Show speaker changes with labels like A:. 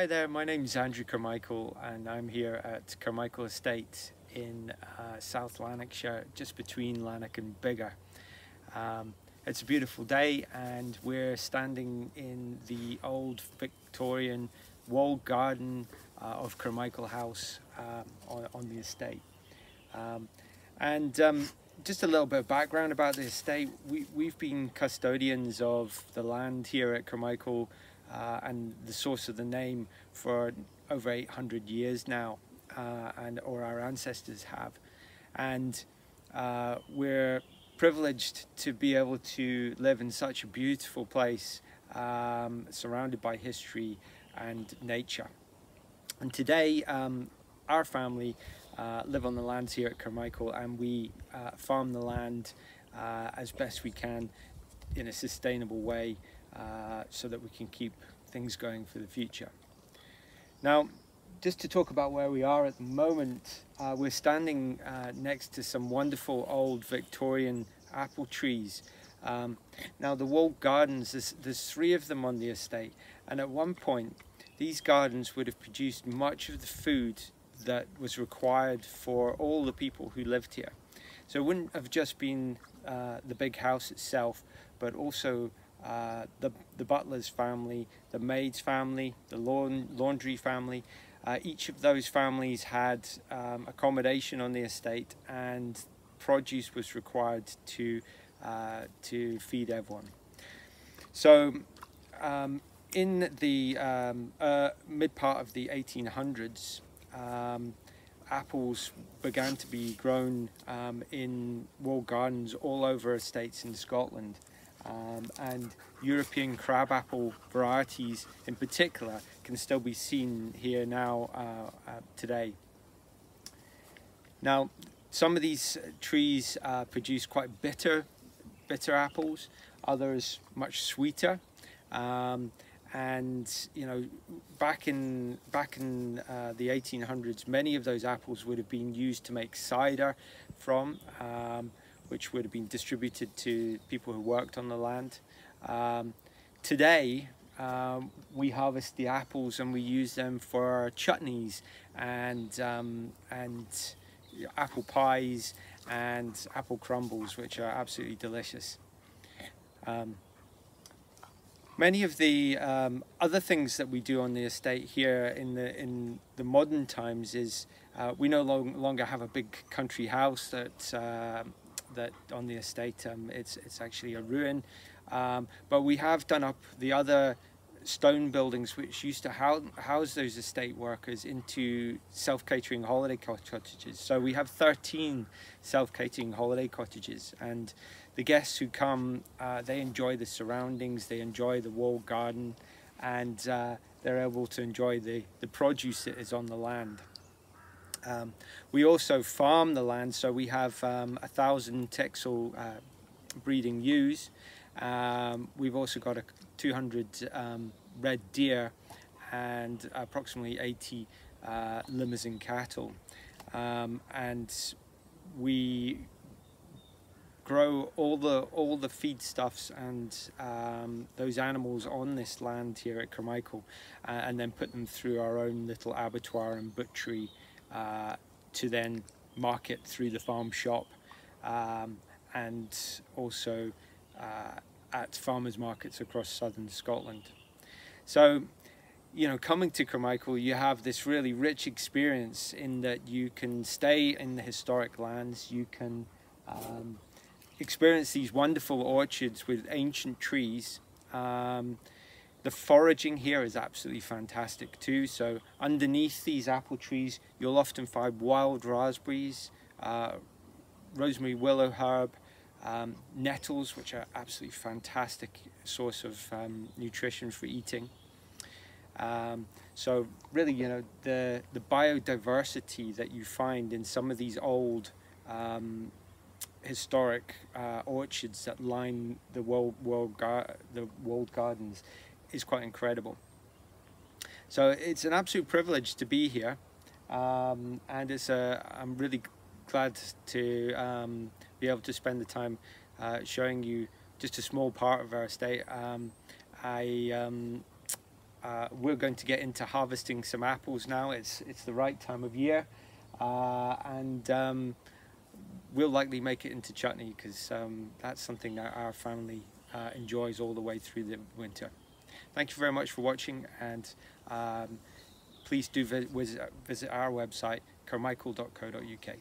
A: Hi there, my name is Andrew Carmichael and I'm here at Carmichael Estate in South Lanarkshire, just between Lanark and Biggar. It's a beautiful day and we're standing in the old Victorian walled garden of Carmichael House on the estate. Just a little bit of background about the estate. We've been custodians of the land here at Carmichael and the source of the name for over 800 years now, or our ancestors have. And we're privileged to be able to live in such a beautiful place, surrounded by history and nature. And today, our family live on the lands here at Carmichael, and we farm the land as best we can in a sustainable way so that we can keep things going for the future. Now, just to talk about where we are at the moment, we're standing next to some wonderful old Victorian apple trees. Now, the walled gardens, there's 3 of them on the estate, and at one point these gardens would have produced much of the food that was required for all the people who lived here. So it wouldn't have just been the big house itself, but also the butler's family, the maid's family, the laundry family. Each of those families had accommodation on the estate, and produce was required to feed everyone. So in the mid part of the 1800s, apples began to be grown in walled gardens all over estates in Scotland, and European crabapple varieties in particular can still be seen here now today. Now, some of these trees produce quite bitter apples, others much sweeter. And you know, back in the 1800s, many of those apples would have been used to make cider from, which would have been distributed to people who worked on the land. Today, we harvest the apples and we use them for chutneys and apple pies and apple crumbles, which are absolutely delicious. Many of the other things that we do on the estate here in the modern times is we no longer have a big country house that on the estate. It's actually a ruin, but we have done up the other stone buildings which used to house those estate workers into self-catering holiday cottages. So we have 13 self-catering holiday cottages, and the guests who come, they enjoy the surroundings, they enjoy the walled garden, and they're able to enjoy the produce that is on the land. We also farm the land, so we have 1,000 Texel breeding ewes. We've also got 200 red deer and approximately 80 Limousin cattle, and we grow all the feedstuffs and those animals on this land here at Carmichael, and then put them through our own little abattoir and butchery to then market through the farm shop, and also at farmers markets across southern Scotland. So, you know, coming to Carmichael, you have this really rich experience in that you can stay in the historic lands, you can experience these wonderful orchards with ancient trees. The foraging here is absolutely fantastic too. So underneath these apple trees, you'll often find wild raspberries, rosemary willow herb, nettles, which are absolutely fantastic source of nutrition for eating. So really, you know, the biodiversity that you find in some of these old historic orchards that line the walled gardens is quite incredible. So it's an absolute privilege to be here, and I'm really glad to be able to spend the time showing you just a small part of our estate. we're going to get into harvesting some apples now. It's the right time of year, and we'll likely make it into chutney, because that's something that our family enjoys all the way through the winter. Thank you very much for watching, and please do visit our website, carmichael.co.uk.